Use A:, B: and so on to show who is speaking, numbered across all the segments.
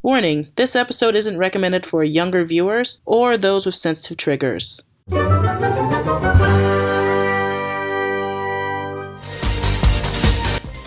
A: Warning, this episode isn't recommended for younger viewers or those with sensitive triggers.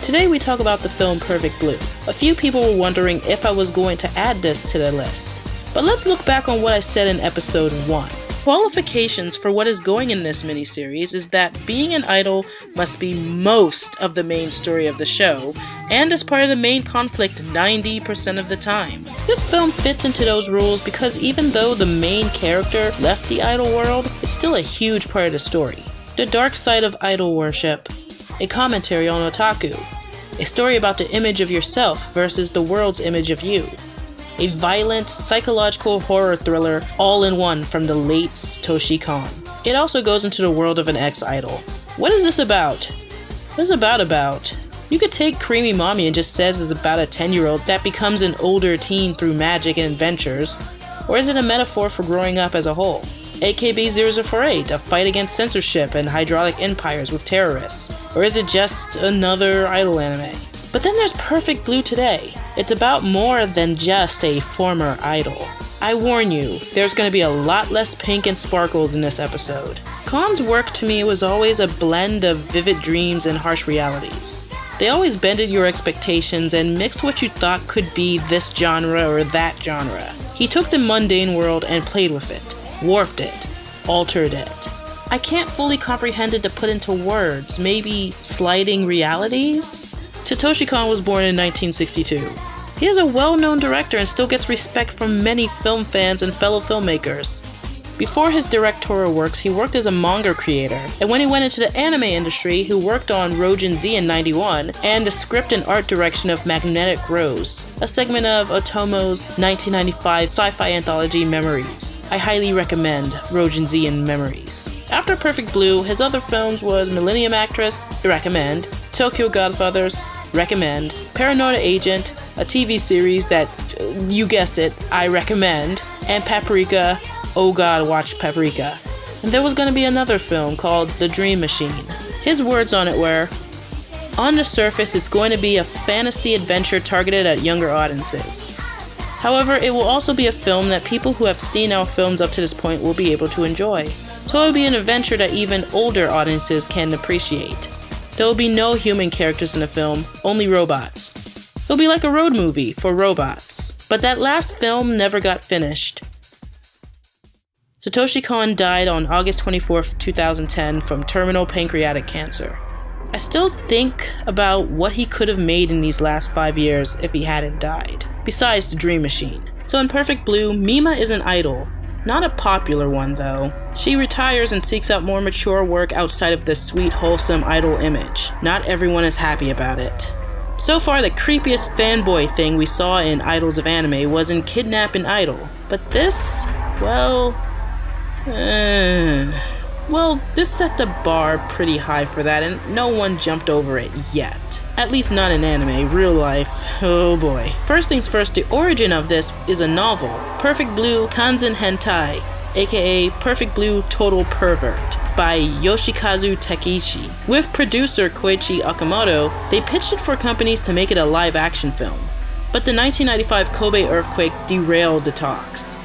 A: Today we talk about the film Perfect Blue. A few people were wondering if I was going to add this to the list. But let's look back on what I said in episode 1. Qualifications for what is going in this miniseries is that being an idol must be most of the main story of the show, and as part of the main conflict 90% of the time. This film fits into those rules because even though the main character left the idol world, it's still a huge part of the story. The dark side of idol worship, a commentary on otaku, a story about the image of yourself versus the world's image of you, a violent, psychological horror thriller all in one from the late Satoshi Kon. It also goes into the world of an ex-idol. What is this about? What is it about? You could take Creamy Mommy and just says it's about a 10-year-old that becomes an older teen through magic and adventures, or is it a metaphor for growing up as a whole? AKB 0048, a fight against censorship and hydraulic empires with terrorists, or is it just another idol anime? But then there's Perfect Blue today. It's about more than just a former idol. I warn you, there's going to be a lot less pink and sparkles in this episode. Kon's work to me was always a blend of vivid dreams and harsh realities. They always bended your expectations and mixed what you thought could be this genre or that genre. He took the mundane world and played with it, warped it, altered it. I can't fully comprehend it to put into words, maybe sliding realities? Satoshi Kon was born in 1962. He is a well-known director and still gets respect from many film fans and fellow filmmakers. Before his directorial works, he worked as a manga creator, and when he went into the anime industry, he worked on Rojin Z in '91 and the script and art direction of Magnetic Rose, a segment of Otomo's 1995 sci-fi anthology Memories. I highly recommend Rojin Z and Memories. After Perfect Blue, his other films was Millennium Actress, recommend, Tokyo Godfathers, recommend, Paranoia Agent, a TV series that, you guessed it, I recommend, and Paprika. Oh god, watch Paprika. And there was going to be another film called The Dream Machine. His words on it were, "On the surface, it's going to be a fantasy adventure targeted at younger audiences. However, it will also be a film that people who have seen our films up to this point will be able to enjoy. So it will be an adventure that even older audiences can appreciate. There will be no human characters in the film, only robots. It'll be like a road movie for robots." But that last film never got finished. Satoshi Kon died on August 24, 2010 from terminal pancreatic cancer. I still think about what he could have made in these last 5 years if he hadn't died, besides The Dream Machine. So in Perfect Blue, Mima is an idol. Not a popular one though. She retires and seeks out more mature work outside of this sweet, wholesome idol image. Not everyone is happy about it. So far, the creepiest fanboy thing we saw in Idols of Anime was in Kidnap an Idol. But this, this set the bar pretty high for that, and no one jumped over it yet. At least not in anime, real life, oh boy. First things first, the origin of this is a novel, Perfect Blue Kanzen Hentai, aka Perfect Blue Total Pervert, by Yoshikazu Takeichi. With producer Koichi Okamoto, they pitched it for companies to make it a live-action film. But the 1995 Kobe earthquake derailed the talks.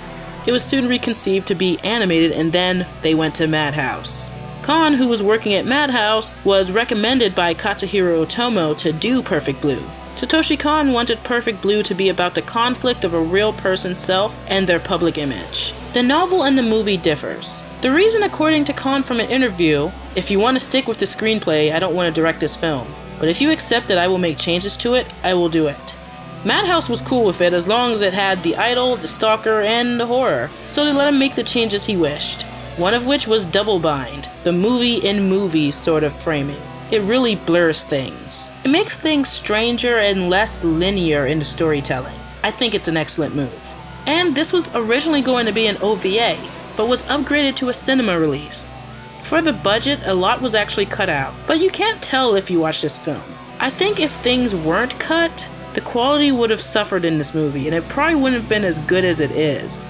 A: It was soon reconceived to be animated, and then they went to Madhouse. Kon, who was working at Madhouse, was recommended by Katsuhiro Otomo to do Perfect Blue. Satoshi Kon wanted Perfect Blue to be about the conflict of a real person's self and their public image. The novel and the movie differs. The reason, according to Kon from an interview, "If you want to stick with the screenplay, I don't want to direct this film. But if you accept that I will make changes to it, I will do it." Madhouse was cool with it as long as it had the idol, the stalker, and the horror, so they let him make the changes he wished. One of which was double bind, the movie-in-movie sort of framing. It really blurs things. It makes things stranger and less linear in the storytelling. I think it's an excellent move. And this was originally going to be an OVA, but was upgraded to a cinema release. For the budget, a lot was actually cut out, but you can't tell if you watch this film. I think if things weren't cut, the quality would have suffered in this movie, and it probably wouldn't have been as good as it is.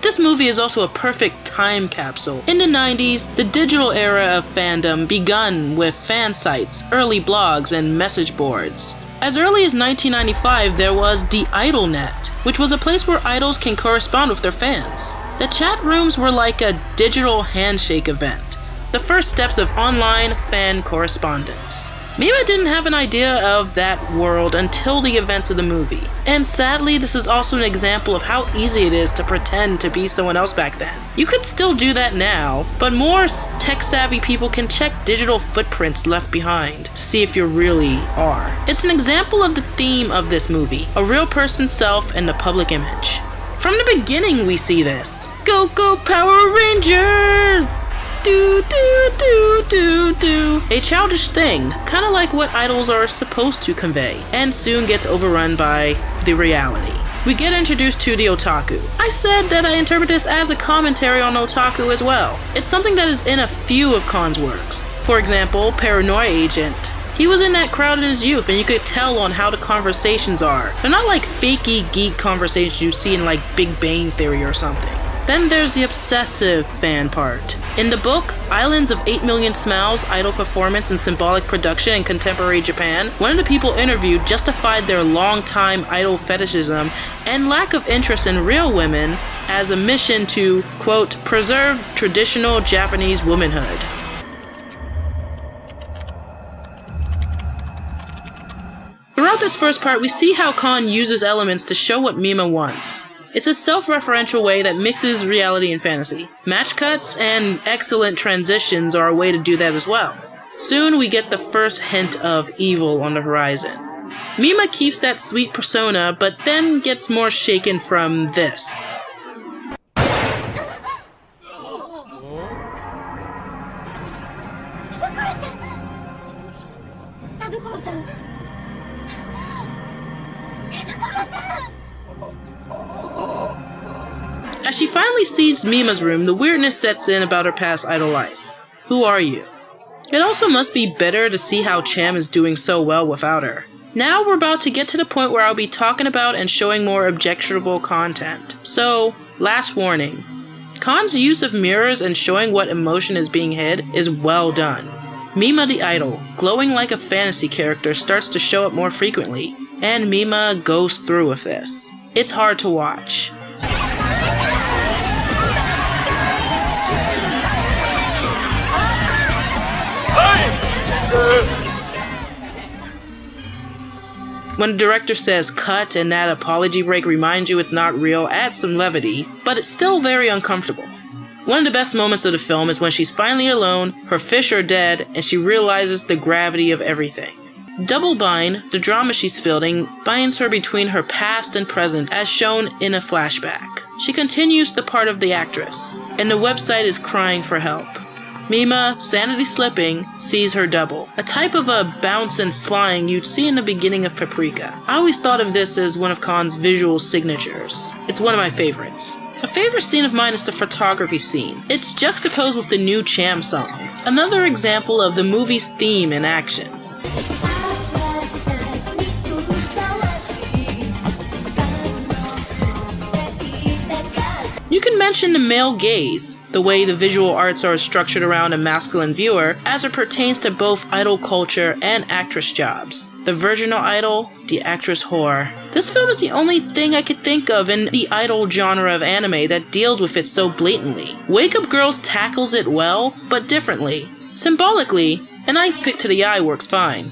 A: This movie is also a perfect time capsule. In the 90s, the digital era of fandom begun with fan sites, early blogs, and message boards. As early as 1995, there was the IdolNet, which was a place where idols can correspond with their fans. The chat rooms were like a digital handshake event, the first steps of online fan correspondence. Mima didn't have an idea of that world until the events of the movie, and sadly this is also an example of how easy it is to pretend to be someone else back then. You could still do that now, but more tech-savvy people can check digital footprints left behind to see if you really are. It's an example of the theme of this movie, a real person's self and the public image. From the beginning we see this. Go go Power Rangers! Do do do do do. A childish thing, kinda like what idols are supposed to convey, and soon gets overrun by the reality. We get introduced to the otaku. I said that I interpret this as a commentary on otaku as well. It's something that is in a few of Khan's works. For example, Paranoia Agent. He was in that crowd in his youth, and you could tell on how the conversations are. They're not like fakey geek conversations you see in like Big Bang Theory or something. Then there's the obsessive fan part. In the book, Islands of 8 Million Smiles, Idol Performance and Symbolic Production in Contemporary Japan, one of the people interviewed justified their long-time idol fetishism and lack of interest in real women as a mission to, quote, preserve traditional Japanese womanhood. Throughout this first part, we see how Khan uses elements to show what Mima wants. It's a self-referential way that mixes reality and fantasy. Match cuts and excellent transitions are a way to do that as well. Soon we get the first hint of evil on the horizon. Mima keeps that sweet persona, but then gets more shaken from this. As she finally sees Mima's room, the weirdness sets in about her past idol life. Who are you? It also must be bitter to see how Cham is doing so well without her. Now we're about to get to the point where I'll be talking about and showing more objectionable content. So, last warning. Khan's use of mirrors and showing what emotion is being hid is well done. Mima the idol, glowing like a fantasy character, starts to show up more frequently, and Mima goes through with this. It's hard to watch. When the director says cut and that apology break reminds you it's not real, adds some levity, but it's still very uncomfortable. One of the best moments of the film is when she's finally alone, her fish are dead, and she realizes the gravity of everything. Double Bind, the drama she's filming, binds her between her past and present as shown in a flashback. She continues the part of the actress, and the website is crying for help. Mima, sanity slipping, sees her double, a type of a bounce and flying you'd see in the beginning of Paprika. I always thought of this as one of Khan's visual signatures. It's one of my favorites. A favorite scene of mine is the photography scene. It's juxtaposed with the new Cham song, another example of the movie's theme in action. You can mention the male gaze, the way the visual arts are structured around a masculine viewer, as it pertains to both idol culture and actress jobs. The virginal idol, the actress whore. This film is the only thing I could think of in the idol genre of anime that deals with it so blatantly. Wake Up Girls tackles it well, but differently. Symbolically, an ice pick to the eye works fine.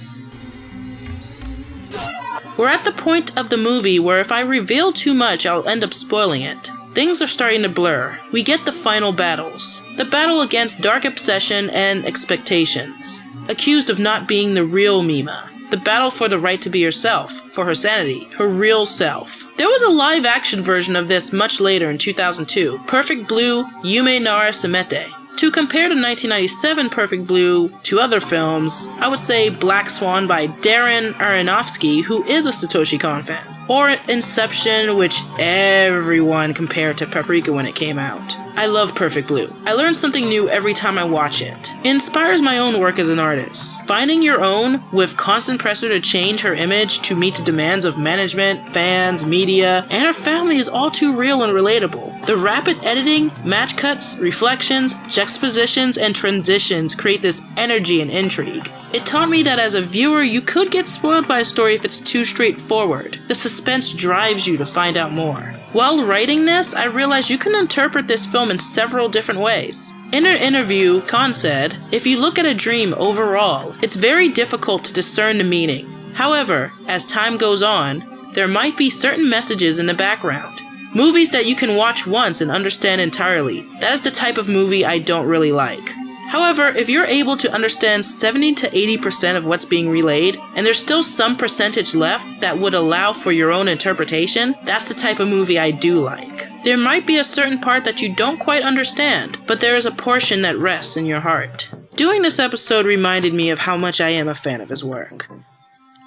A: We're at the point of the movie where if I reveal too much, I'll end up spoiling it. Things are starting to blur. We get the final battles. The battle against Dark Obsession and Expectations. Accused of not being the real Mima. The battle for the right to be herself, for her sanity, her real self. There was a live-action version of this much later in 2002, Perfect Blue, Yume Nara Sumete. To compare the 1997 Perfect Blue to other films, I would say Black Swan by Darren Aronofsky, who is a Satoshi Kon fan. Or Inception, which everyone compared to Paprika when it came out. I love Perfect Blue. I learn something new every time I watch it. It inspires my own work as an artist. Finding your own, with constant pressure to change her image to meet the demands of management, fans, media, and her family is all too real and relatable. The rapid editing, match cuts, reflections, juxtapositions, and transitions create this energy and intrigue. It taught me that as a viewer, you could get spoiled by a story if it's too straightforward. The suspense drives you to find out more. While writing this, I realized you can interpret this film in several different ways. In an interview, Khan said, "If you look at a dream overall, it's very difficult to discern the meaning. However, as time goes on, there might be certain messages in the background. Movies that you can watch once and understand entirely. That is the type of movie I don't really like. However, if you're able to understand 70 to 80% of what's being relayed, and there's still some percentage left that would allow for your own interpretation, that's the type of movie I do like. There might be a certain part that you don't quite understand, but there is a portion that rests in your heart." Doing this episode reminded me of how much I am a fan of his work.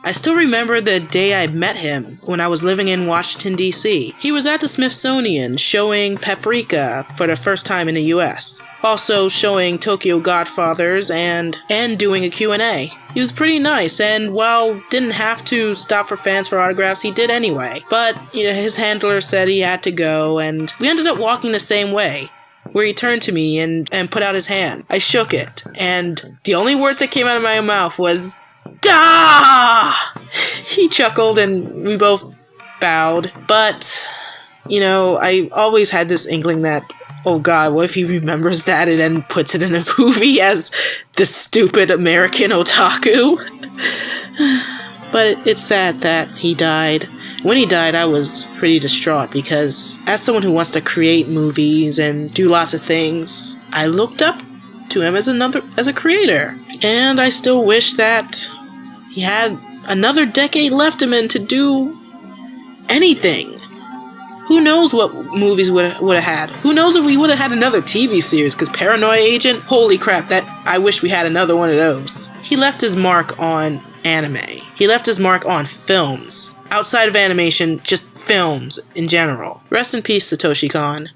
A: I still remember the day I met him when I was living in Washington, D.C. He was at the Smithsonian showing Paprika for the first time in the US. Also showing Tokyo Godfathers and doing a Q&A. He was pretty nice, and while didn't have to stop for fans for autographs, he did anyway. But his handler said he had to go, and we ended up walking the same way, where he turned to me and put out his hand. I shook it, and the only words that came out of my mouth was, "Da!" He chuckled and we both bowed. But, I always had this inkling that, oh god, what if he remembers that and then puts it in a movie as the stupid American otaku? But it's sad that he died. When he died, I was pretty distraught because as someone who wants to create movies and do lots of things, I looked up to him as a creator. And I still wish that he had another decade left him in to do anything. Who knows what movies would have had? Who knows if we would have had another TV series? Because Paranoia Agent, holy crap, I wish we had another one of those. He left his mark on anime. He left his mark on films. Outside of animation, just films in general. Rest in peace, Satoshi Kon.